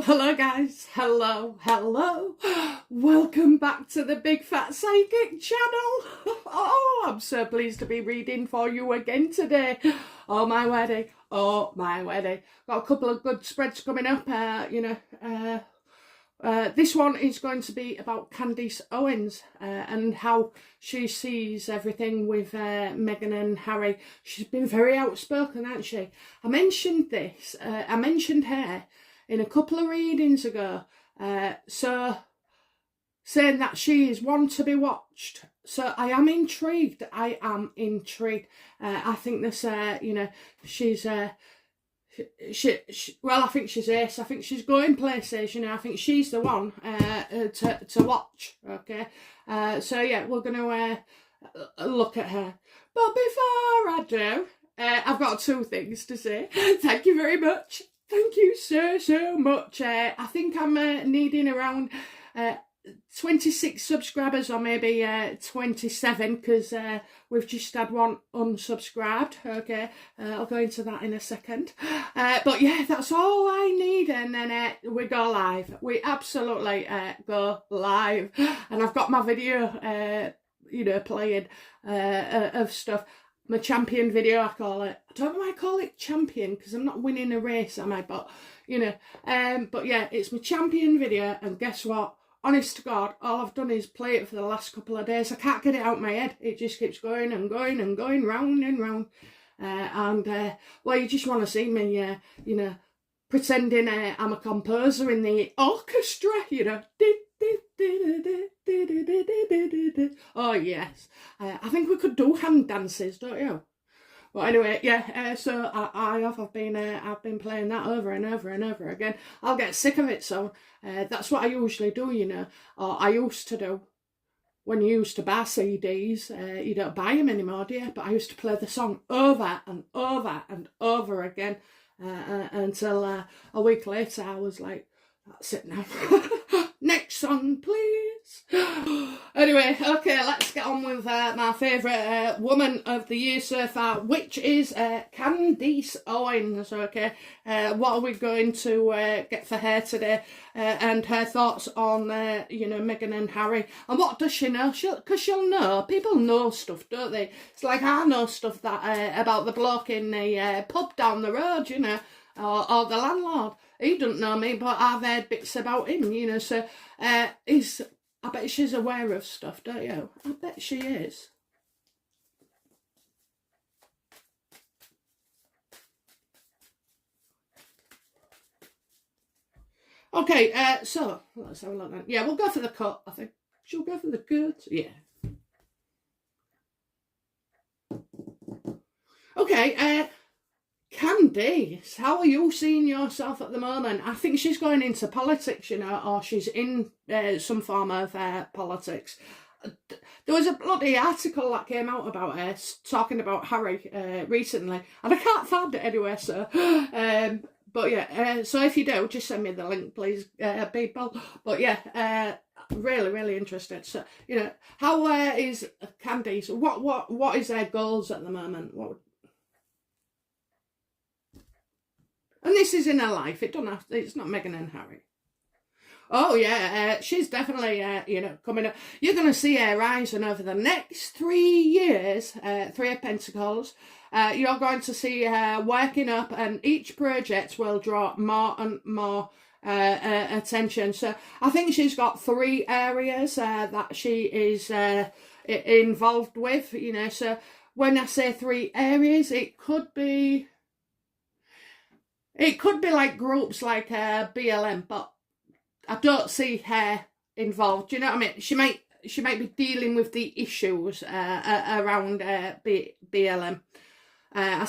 Hello guys, hello. Welcome back to the Big Fat Psychic channel. Oh, I'm so pleased to be reading for you again today. Oh my wedding. Got a couple of good spreads coming up, this one is going to be about Candace Owens and how she sees everything with Meghan and Harry. She's been very outspoken, hasn't she? I mentioned her in a couple of readings ago, so saying that she is one to be watched. So I am intrigued. I think this, she's... Well, I think she's ace. I think she's going places, I think she's the one to watch, okay? So yeah, we're going to look at her. But before I do, I've got two things to say. Thank you very much. Thank you so much. I think I'm needing around 26 subscribers, or maybe 27, because we've just had one unsubscribed. Okay, I'll go into that in a second. But yeah, that's all I need, and then we go live. We absolutely go live, and I've got my video playing of stuff. My champion video, I call it. I don't know why I call it champion, because I'm not winning a race, am I? But but yeah, it's my champion video, and guess what? Honest to God, all I've done is play it for the last couple of days. I can't get it out of my head. It just keeps going and going and going, round and round. Well, you just want to see me, pretending I'm a composer in the orchestra, Oh, yes. I think we could do hand dances, don't you? Well, anyway, yeah, so I've been playing that over and over and over again. I'll get sick of it, so that's what I usually do, or I used to do. When you used to buy CDs, you don't buy them anymore, do you? But I used to play the song over and over and over again until a week later I was like, that's it now. Next song, please. Anyway, okay, let's get on with my favourite woman of the year so far, which is Candace Owen. Okay, what are we going to get for her today? And her thoughts on, Meghan and Harry. And what does she know? Because she'll know. People know stuff, don't they? It's like I know stuff that about the bloke in the pub down the road, or the landlord. He doesn't know me, but I've heard bits about him, so I bet she's aware of stuff, don't you? I bet she is. Okay, so let's have a look then. Yeah, we'll go for the cut, I think. She'll go for the cut? Yeah. Okay, Candace, how are you seeing yourself at the moment? I think she's going into politics, or she's in some form of politics. There was a bloody article that came out about her talking about Harry recently, and I can't find it anywhere, so... but yeah, so if you do, just send me the link, please, people. But yeah, really interested. So, how is Candace? What is their goals at the moment? And this is in her life. It don't have to, it's not Meghan and Harry. Oh yeah, she's definitely coming up. You're going to see her rising over the next 3 years. 3 of Pentacles. You're going to see her working up, and each project will draw more and more attention. So I think she's got 3 areas that she is involved with. So when I say 3 areas, it could be like groups like BLM, but I don't see her involved. Do you know what I mean? She might be dealing with the issues around BLM. I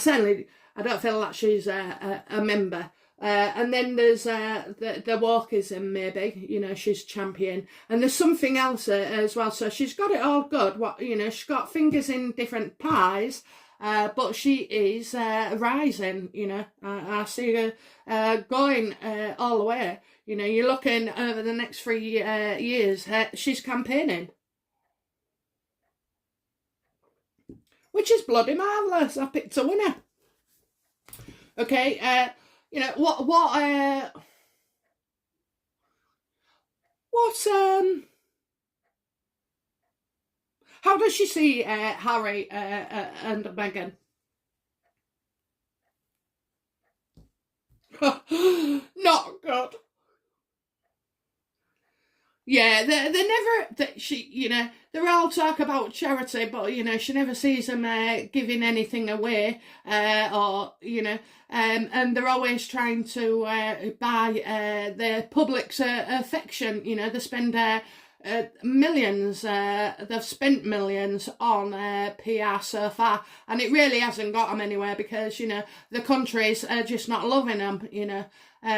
don't feel like she's a member. And then there's the wokeism, maybe, she's champion. And there's something else as well. So she's got it all good. She's got fingers in different pies. But she is rising, I see her going all the way. You're looking over the next 3 years, she's campaigning. Which is bloody marvellous. I picked a winner. Okay, what how does she see Harry and Meghan? Not good. Yeah, they're never, they're all talk about charity, but, she never sees them giving anything away, and they're always trying to buy the public's affection. They spend millions, they've spent millions on PR so far, and it really hasn't got them anywhere because, the countries are just not loving them,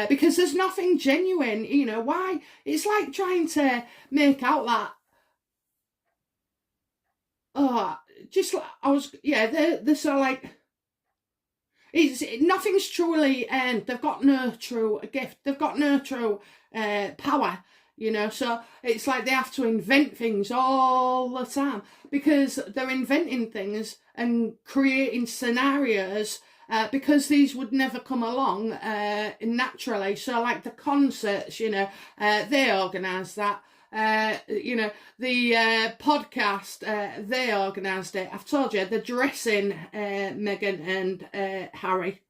because there's nothing genuine, why? It's like trying to make out that, they're so like, nothing's truly earned. They've got no true gift. They've got no true power, so it's like they have to invent things all the time because they're inventing things and creating scenarios because these would never come along naturally. So like the concerts, they organise that. The podcast, they organised it. I've told you, the dressing, Meghan and Harry.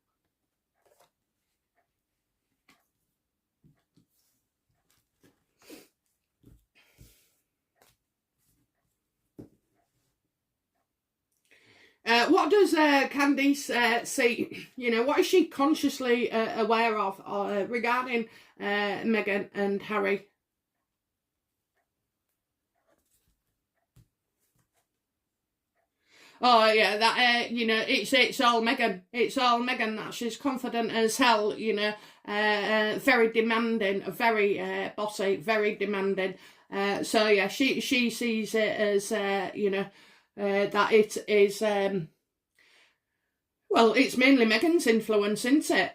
What does Candace see? What is she consciously aware of regarding Meghan and Harry? Oh yeah, that it's all Meghan. It's all Meghan. That she's confident as hell. Very demanding, very bossy, very demanding. So yeah, she sees it as that it is well, it's mainly Meghan's influence, isn't it?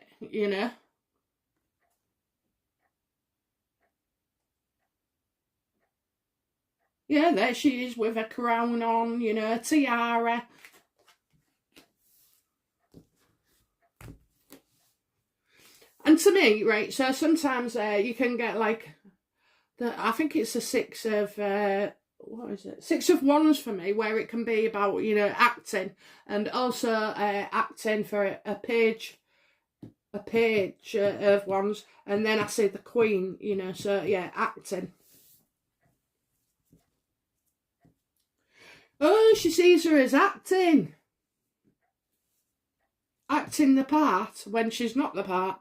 Yeah, there she is with a crown on, a tiara. And to me, right, so sometimes you can get like, I think it's the six of, what is it? Six of Wands for me, where it can be about, acting and also acting for a page of Wands. And then I say the Queen, so yeah, acting. Oh, she sees her as acting the part when she's not the part.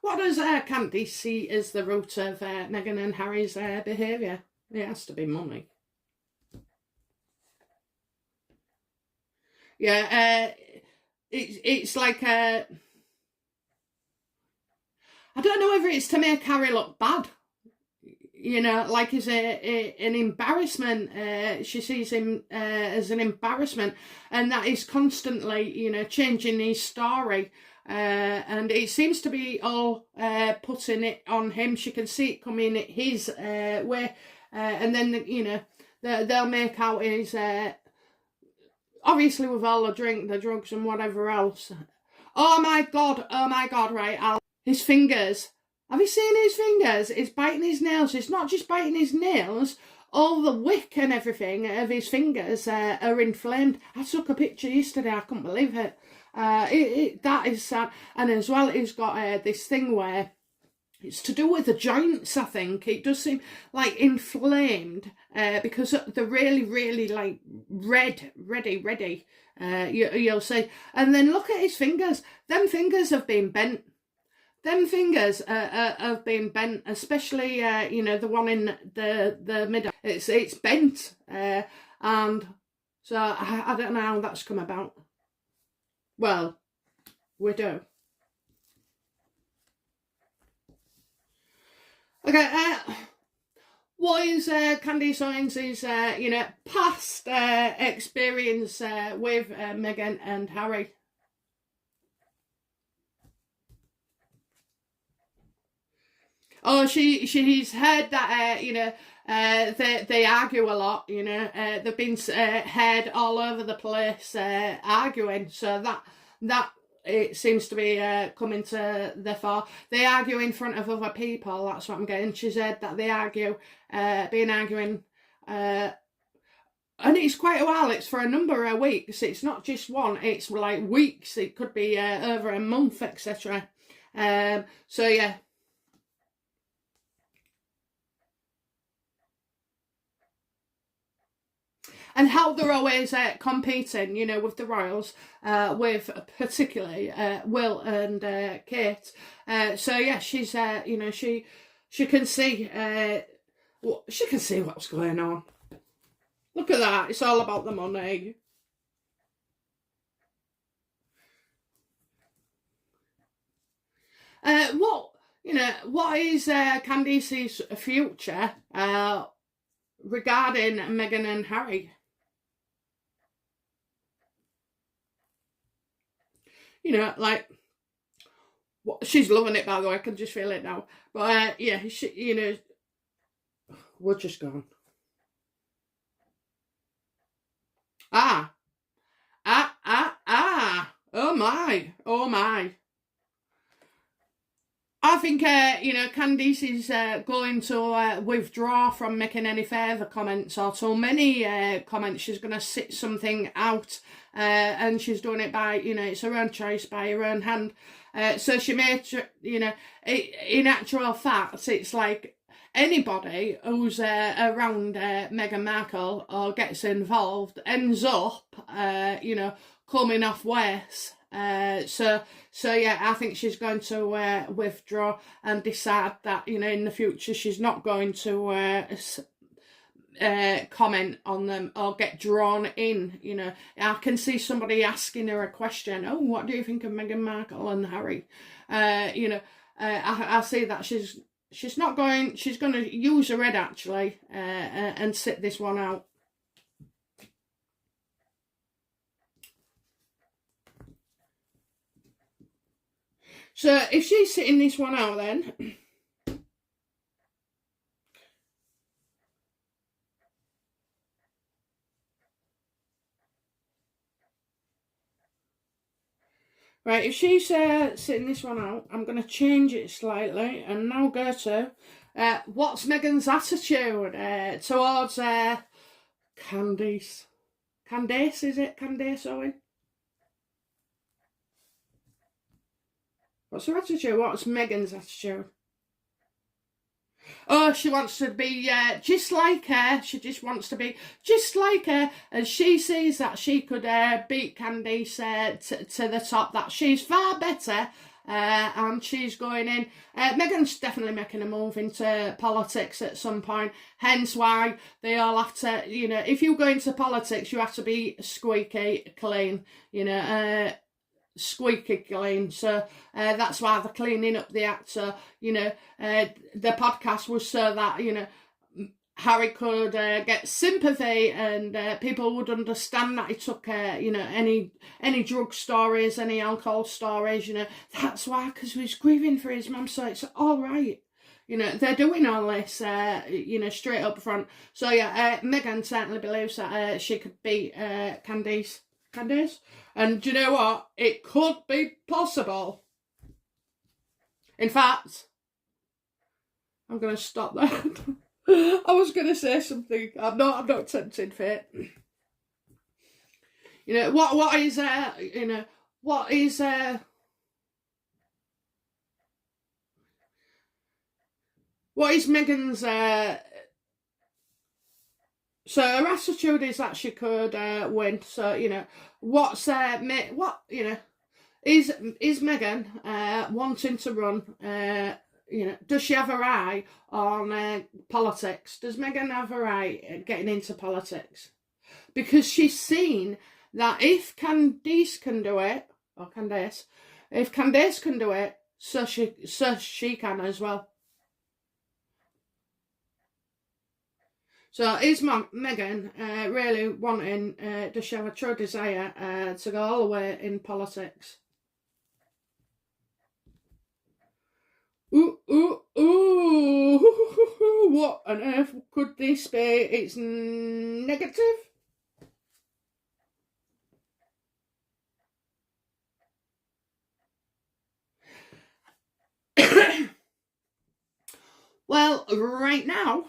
What does Candace see as the root of Meghan and Harry's behaviour? It has to be money. Yeah, it's like I don't know whether it's to make Harry look bad. Like as an embarrassment. She sees him as an embarrassment, and that is constantly, changing his story. And it seems to be all putting it on him. She can see it coming his way, and then they'll make out his obviously with all the drink, the drugs, and whatever else. Oh my god! Right, his fingers. Have you seen his fingers? He's biting his nails. It's not just biting his nails. All the wick and everything of his fingers are inflamed. I took a picture yesterday. I couldn't believe it. That is sad. And as well, he's got this thing where it's to do with the joints, I think. It does seem like inflamed because they're really, really like ready. You'll see. And then look at his fingers. Them fingers have been bent. Them fingers have been bent, especially the one in the middle. It's bent, and so I don't know how that's come about. Well, we do. Okay, what is Candace Owens' past experience with Meghan and Harry? Oh, she's heard that they argue a lot. They've been heard all over the place arguing. So that it seems to be coming to the fore. They argue in front of other people, that's what I'm getting. She said that they argue, been arguing, and it's quite a while. It's for a number of weeks. It's not just one, it's like weeks. It could be over a month, etc. So yeah. And how they're always competing, you know, with the royals, with particularly Will and Kate. So yeah, she's you know, she can see she can see what's going on. Look at that! It's all about the money. What is Candace's future regarding Meghan and Harry? You know, like, she's loving it, by the way. I can just feel it now. But yeah, you know, we're just gone. Ah. Oh my. I think, you know, Candace is going to withdraw from making any further comments or too many comments. She's going to sit something out, and she's doing it by, you know, it's her own choice, by her own hand. So she made, you know, in actual fact, it's like anybody who's around Meghan Markle or gets involved ends up, you know, coming off worse. So yeah, I think she's going to withdraw and decide that, you know, in the future she's not going to comment on them or get drawn in. You know, I can see somebody asking her a question. Oh, what do you think of Meghan Markle and Harry? You know, I see that she's not going. She's going to use her head actually and sit this one out. So if she's sitting this one out, then right, if she's sitting this one out, I'm going to change it slightly and now go to what's Megan's attitude towards Candace. Candace, is it? Candace Owen? What's her attitude? What's Megan's attitude? Oh, she wants to be just like her. She just wants to be just like her. And she sees that she could beat Candace to the top, that she's far better. And she's going in. Meghan's definitely making a move into politics at some point. Hence why they all have to, you know, if you go into politics, you have to be squeaky clean, you know, squeaky clean. So that's why they're cleaning up the act. So, you know, the podcast was so that, you know, Harry could get sympathy and people would understand that he took, you know, any drug stories, any alcohol stories, you know. That's why, because he was grieving for his mum, so it's all right. You know, they're doing all this, you know, straight up front. So, yeah, Meghan certainly believes that she could beat Candace. And do you know what? It could be possible. In fact, I'm going to stop there. I was going to say something. I'm not tempting fate. You know, what is, you know, what is, what is Meghan's, so her attitude is that she could win. So, you know, what's what, you know, is Meghan wanting to run? You know, does she have her eye on politics? Does Meghan have her eye at getting into politics? Because she's seen that if Candace can do it, or Candace, if Candace can do it, so she can as well. So is Meghan really wanting, does she have a true desire to go all the way in politics? Ooh, what on earth could this be? It's negative? right now,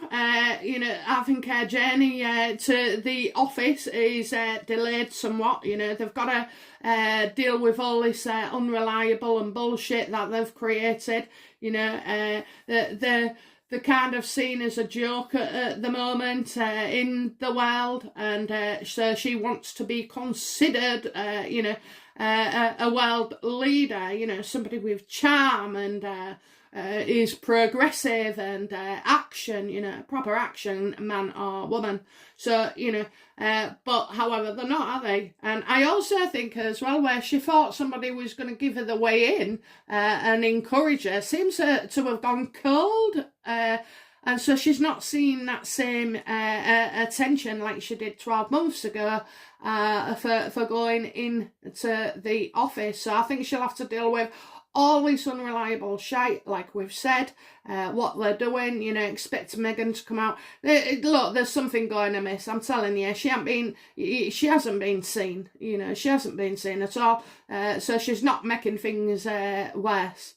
you know, I think her journey to the office is delayed somewhat. You know, they've got to deal with all this unreliable and bullshit that they've created. You know, they're kind of seen as a joke at the moment in the world, and so she wants to be considered, you know, a world leader. You know, somebody with charm and is progressive and action, you know, proper action man or woman. So, you know, but however, they're not, are they? And I also think as well, where she thought somebody was going to give her the way in and encourage her, seems to have gone cold. And so she's not seen that same attention like she did 12 months ago for going into the office. So I think she'll have to deal with all this unreliable shite, like we've said, what they're doing, you know, expect Meghan to come out. Look, there's something going amiss, I'm telling you. She hasn't been seen, you know, she hasn't been seen at all. So she's not making things worse.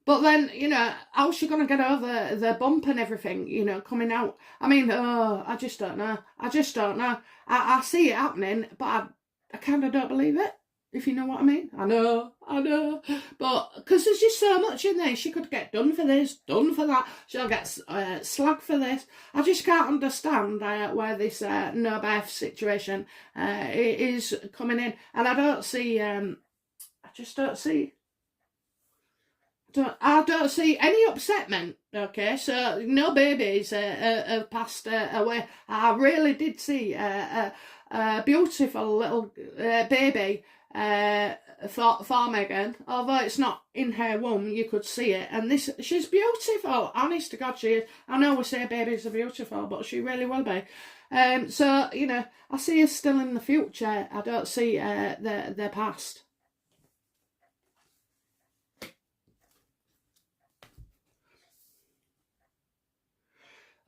But then, you know, how's she going to get over the bump and everything, you know, coming out? I mean, I just don't know. I see it happening, but I kind of don't believe it. If you know what I mean. I know. But, because there's just so much in there. She could get done for this, done for that. She'll get slagged for this. I just can't understand where this no birth situation is coming in. And I don't see, I don't see any upsetment, okay? So no babies have passed away. I really did see a beautiful little baby for Meghan, although it's not in her womb, you could see it. And she's beautiful, honest to God, she is. I know we say babies are beautiful, but she really will be. So, you know, I see her still in the future. I don't see the past.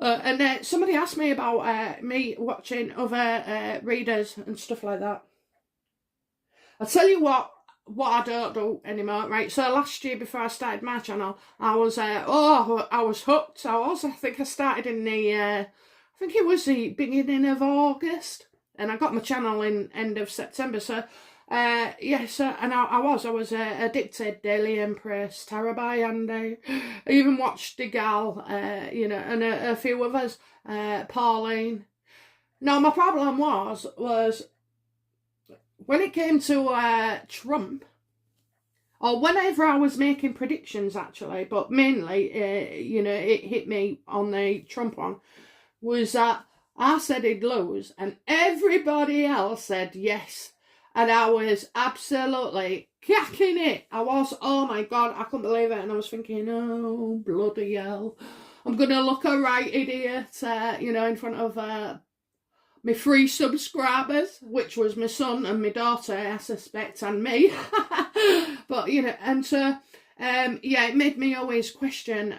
And somebody asked me about me watching other readers and stuff like that. I'll tell you what I don't do anymore, right? So last year, before I started my channel, I was hooked. I think I started in I think it was the beginning of August, and I got my channel in end of September. So and I was addicted. Daily Empress, Tarabai, and I even watched the gal, you know, and a few others, Pauline. Now my problem was when it came to Trump, or whenever I was making predictions actually, but mainly, you know, it hit me on the Trump one, was that I said he'd lose, and everybody else said yes. And I was absolutely cacking it. I was, oh my God, I couldn't believe it. And I was thinking, oh, bloody hell. I'm going to look a right idiot, you know, in front of my 3 subscribers, which was my son and my daughter, I suspect, and me. But, you know, and so, yeah, it made me always question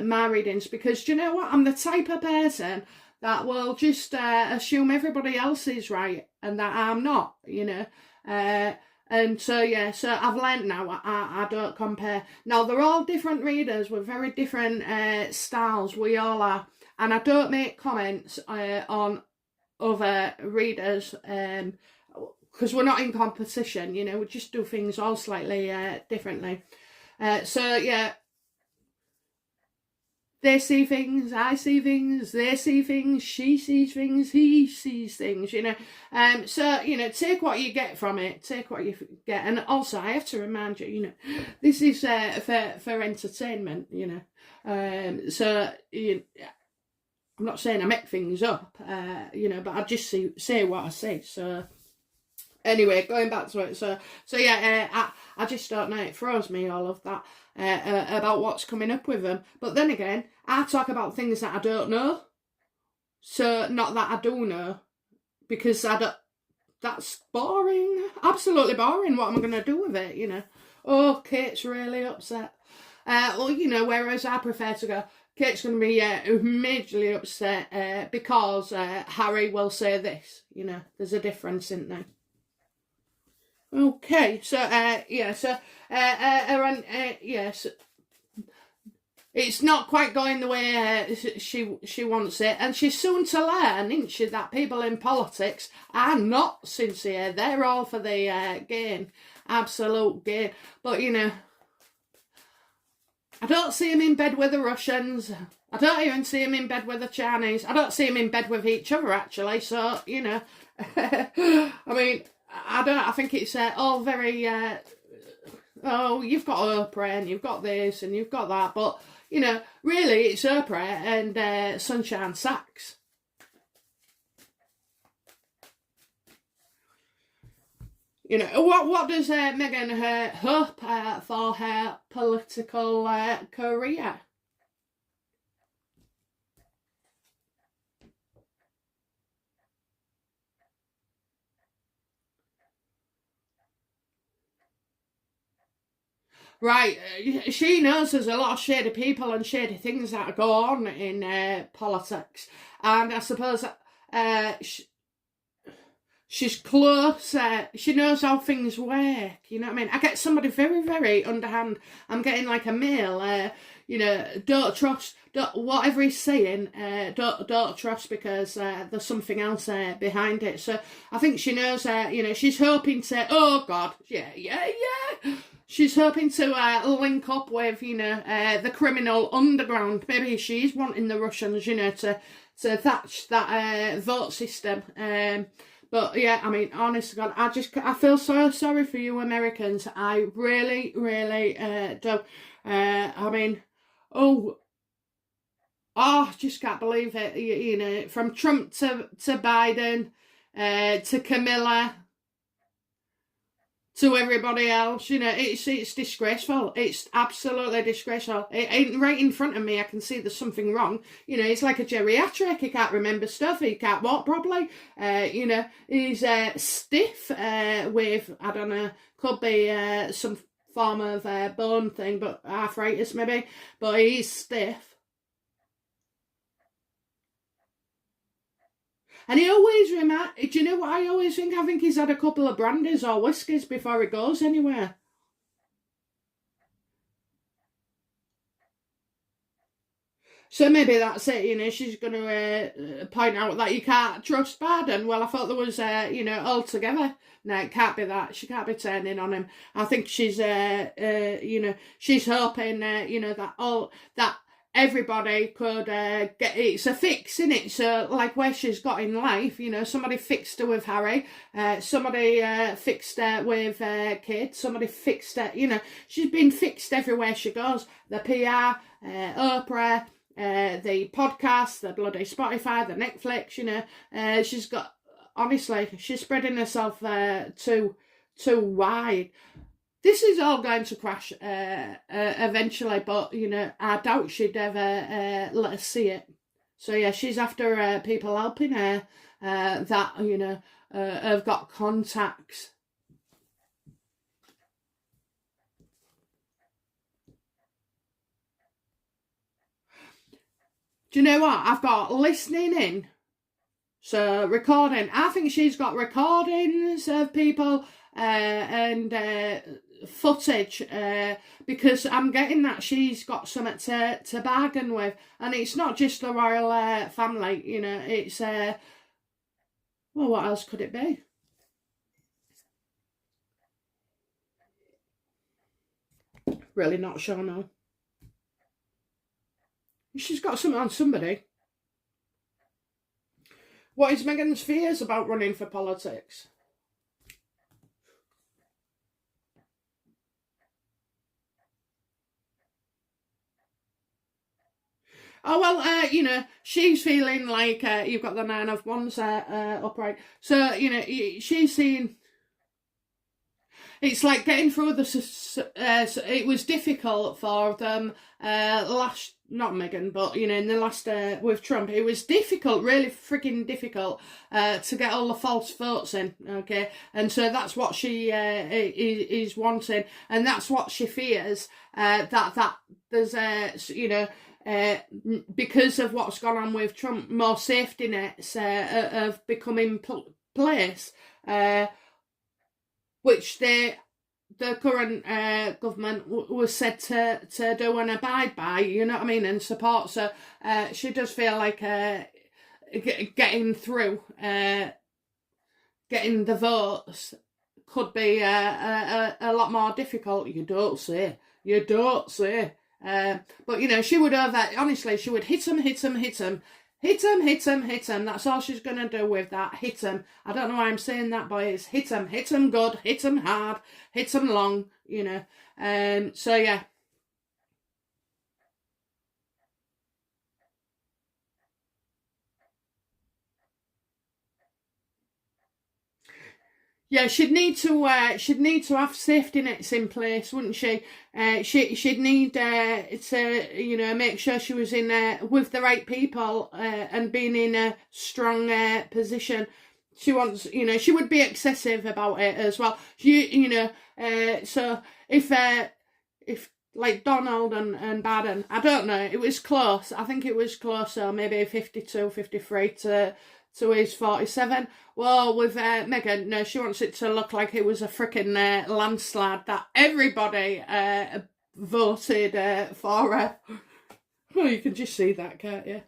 my readings, because, do you know what? I'm the type of person that will just assume everybody else is right and that I'm not, you know. And so, yeah, so I've learned now I don't compare. Now, they're all different readers with very different styles. We all are. And I don't make comments on other readers because we're not in competition, you know. We just do things all slightly differently. So, yeah. They see things, I see things, they see things, she sees things, he sees things, you know. So, you know, take what you get from it, take what you get. And also, I have to remind you, you know, this is for entertainment, you know. So, I'm not saying I make things up, you know, but I just say what I say. So, anyway, going back to it. So yeah, I just don't know. It throws me, all of that. About what's coming up with them. But then again, I talk about things that I don't know. So, not that I do know. Because that's boring. Absolutely boring. What am I going to do with it, you know? Oh, Kate's really upset. Well, you know, whereas I prefer to go, Kate's going to be majorly upset because Harry will say this. You know, there's a difference, isn't there? Okay, so, yeah, so, yes, it's not quite going the way she wants it, and she's soon to learn, isn't she, that people in politics are not sincere. They're all for the gain, absolute gain. But you know, I don't see him in bed with the Russians. I don't even see him in bed with the Chinese. I don't see him in bed with each other, actually. So you know, I mean, I think it's all very. Oh, you've got Oprah and you've got this and you've got that, but you know, really, it's Oprah and Sunshine Sacks. You know, what does Meghan hope for her political career? Right, she knows there's a lot of shady people and shady things that go on in politics, and I suppose she's close. She knows how things work. You know what I mean? I get somebody very, very underhand. I'm getting like a mail. You know, don't trust. Whatever he's saying, don't trust because there's something else behind it. So I think she knows. You know, she's hoping to. Oh God, yeah. She's hoping to link up with, you know, the criminal underground. Maybe she's wanting the Russians, you know, to thatch that vote system. But yeah, I mean, honest to God, I feel so sorry for you Americans. I really, really do. I mean, I just can't believe it. You know, from Trump to Biden, to Camilla, to everybody else, you know, it's disgraceful. It's absolutely disgraceful. It ain't right in front of me. I can see there's something wrong. You know, he's like a geriatric. He can't remember stuff. He can't walk properly. You know, he's stiff with, I don't know, could be some form of bone thing, but arthritis maybe. But he's stiff. And he always do you know what I always think? I think he's had a couple of brandies or whiskies before he goes anywhere. So maybe that's it, you know, she's going to point out that you can't trust Biden. Well, I thought there was, you know, altogether. No, it can't be that. She can't be turning on him. I think she's, you know, she's hoping, you know, that everybody could get, it's a fix, isn't it? So like where she's got in life, you know, somebody fixed her with Harry, somebody fixed her with Kate, somebody fixed her, you know, she's been fixed everywhere she goes. The PR, Oprah, the podcast, the bloody Spotify, the Netflix, you know, she's got, honestly, she's spreading herself too wide. This is all going to crash eventually, but, you know, I doubt she'd ever let us see it. So, yeah, she's after people helping her that, you know, have got contacts. Do you know what? I've got listening in. So, recording. I think she's got recordings of people and footage because I'm getting that she's got something to bargain with, and it's not just the royal family, you know, it's well, what else could it be? Really not sure, no. She's got something on somebody. What is Meghan's fears about running for politics? Oh, well, you know, she's feeling like you've got the Nine of Wands upright. So, you know, she's seeing... It's like getting through it was difficult for them last... Not Meghan, but, you know, in the last... with Trump, it was difficult, really freaking difficult to get all the false votes in, okay? And so that's what she is wanting. And that's what she fears, that there's, you know... because of what's gone on with Trump, more safety nets have become in place, which they the current government was said to do and abide by, you know what I mean, and support. So she does feel like getting through, getting the votes could be a lot more difficult. You don't say. You don't say. But, you know, she would honestly, she would hit him. Hit him. That's all she's going to do with that. Hit him. I don't know why I'm saying that, but it's hit him good, hit him hard, hit him long, you know. So, yeah. Yeah, she'd need to have safety nets in place, wouldn't she? She'd need to, you know, make sure she was in with the right people and being in a strong position. She wants, you know, she would be excessive about it as well. You know, so if like Donald and Baden, I don't know, it was close. I think it was closer, maybe 52, 53 to his 47. Well, with Meghan, no, she wants it to look like it was a freaking landslide that everybody voted for her. Well, you can just see that, can't you?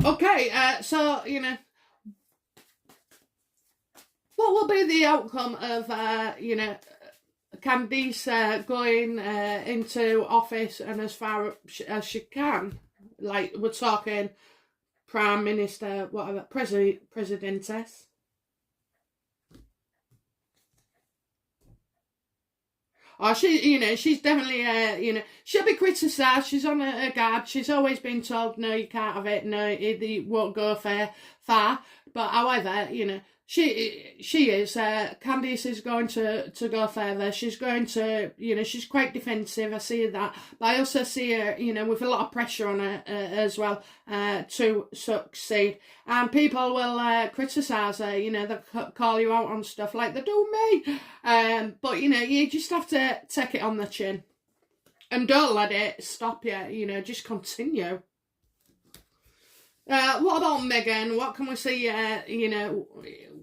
Okay, so, you know, what will be the outcome of, you know, Candace going into office and as far as she can? Like, we're talking Prime Minister, whatever, Presidentess. Oh, you know, she's definitely, you know, she'll be criticised. She's on her guard. She's always been told, no, you can't have it. No, it won't go far. But however, you know, she is. Candace is going to go further. She's going to, you know, she's quite defensive. I see that. But I also see her, you know, with a lot of pressure on her as well to succeed. And people will criticise her, you know, they'll call you out on stuff like they do me. But, you know, you just have to take it on the chin. And don't let it stop you, you know, just continue. What about Meghan? What can we see, you know,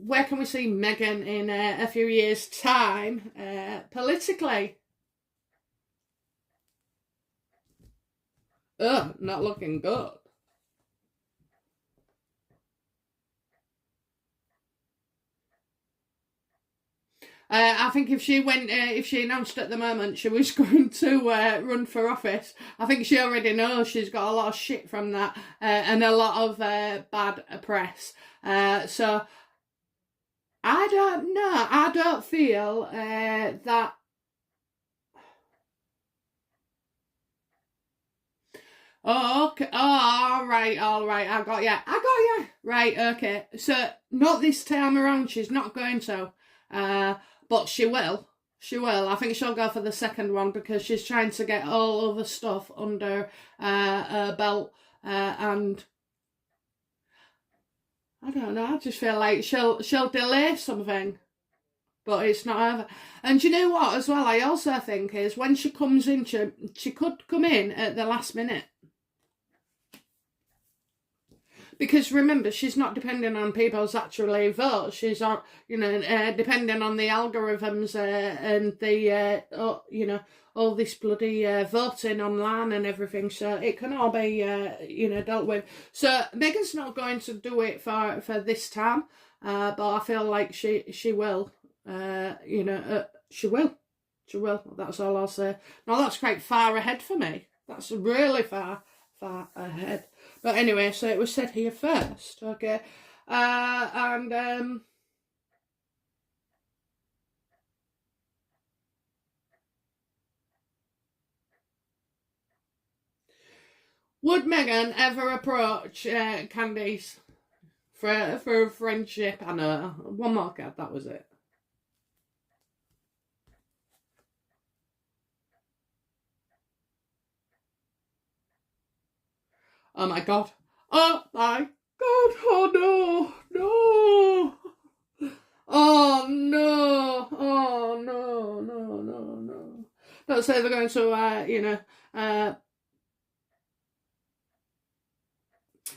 where can we see Meghan in a few years' time, politically? Not looking good. I think if she announced at the moment she was going to run for office, I think she already knows she's got a lot of shit from that and a lot of bad press. So I don't know. I don't feel that. Oh, okay. Oh, all right. I got you. Right, okay. So not this time around. She's not going to. But she will. She will. I think she'll go for the second one because she's trying to get all other stuff under her belt. And I don't know. I just feel like she'll delay something, but it's not over. And you know what? As well, I also think is when she comes in, she could come in at the last minute. Because remember, she's not depending on people's actually votes. She's on, you know, depending on the algorithms and the, you know, all this bloody voting online and everything. So it can all be, you know, dealt with. So Meghan's not going to do it for this time, but I feel like she will, you know, she will. She will. That's all I'll say. Now that's quite far ahead for me. That's really far ahead. But anyway, so it was said here first, okay? And would Meghan ever approach Candace for a friendship? I know. One more card, that was it. Oh my god. Oh my god. Oh no. No. Oh no. Oh no. Don't say they're going to, you know,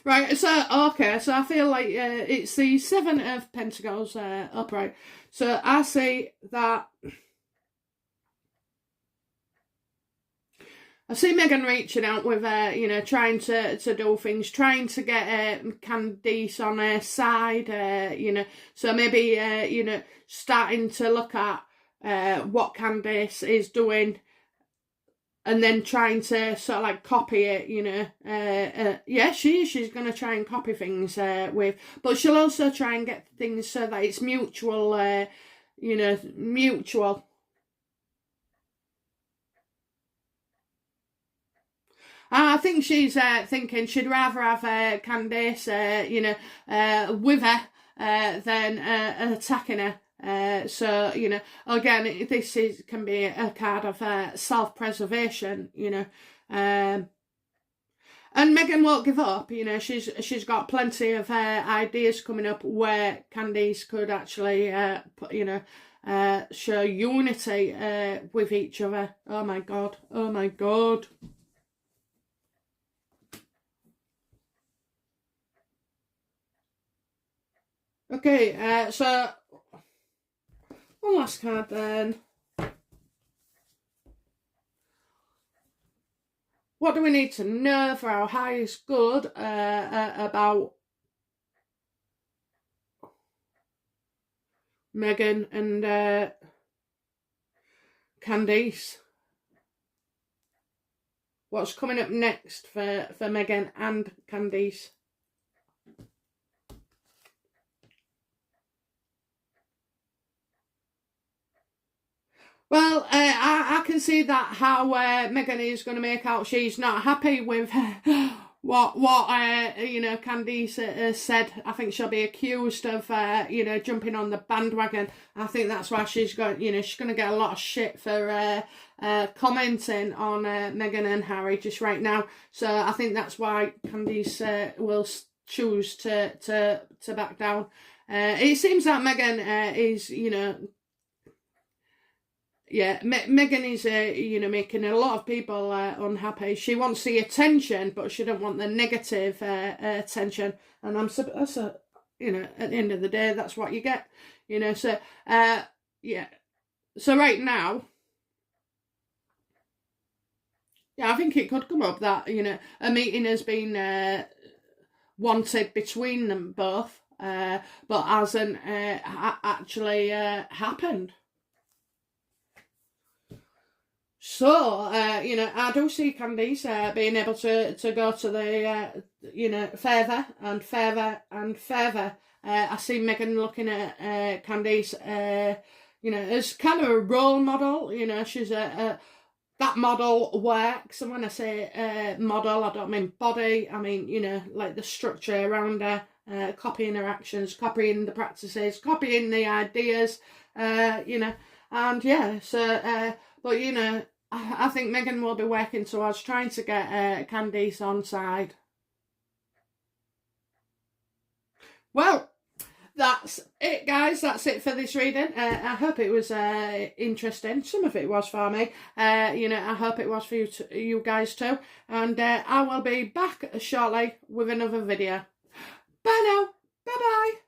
Right, so, okay, so I feel like it's the Seven of Pentacles upright. So I see that... I see Meghan reaching out with, you know, trying to do things, trying to get Candace on her side, you know. So maybe, you know, starting to look at what Candace is doing and then trying to sort of like copy it, you know. Yeah, she's going to try and copy things with, but she'll also try and get things so that it's mutual, you know, mutual. I think she's thinking she'd rather have Candace, you know, with her than attacking her. So, you know, again, this can be a card of self-preservation, you know. And Meghan won't give up, you know. She's got plenty of ideas coming up where Candace could actually, you know, show unity with each other. Oh my God! Oh my God! Okay, so one last card then. What do we need to know for our highest good about Meghan and Candace? What's coming up next for Meghan and Candace? Well, I can see that how Meghan is going to make out she's not happy with what you know, Candace said. I think she'll be accused of you know, jumping on the bandwagon. I think that's why she's going, you know, she's going to get a lot of shit for commenting on Meghan and Harry just right now. So I think that's why Candace will choose to back down. It seems that Meghan is, you know, yeah, Meghan is, you know, making a lot of people unhappy. She wants the attention, but she don't want the negative attention. And that's a, you know, at the end of the day, that's what you get, you know. So, yeah. So right now, yeah, I think it could come up that, you know, a meeting has been wanted between them both, but hasn't actually happened. So, you know, I do see Candace being able to go to the, you know, further and further and further. I see Meghan looking at Candace, you know, as kind of a role model. You know, she's that model works. And when I say model, I don't mean body. I mean, you know, like the structure around her, copying her actions, copying the practices, copying the ideas, you know. And yeah, so, but, you know, I think Meghan will be working towards trying to get Candace on side. Well, that's it, guys. That's it for this reading. I hope it was interesting. Some of it was for me. You know, I hope it was for you guys too. And I will be back shortly with another video. Bye now. Bye-bye.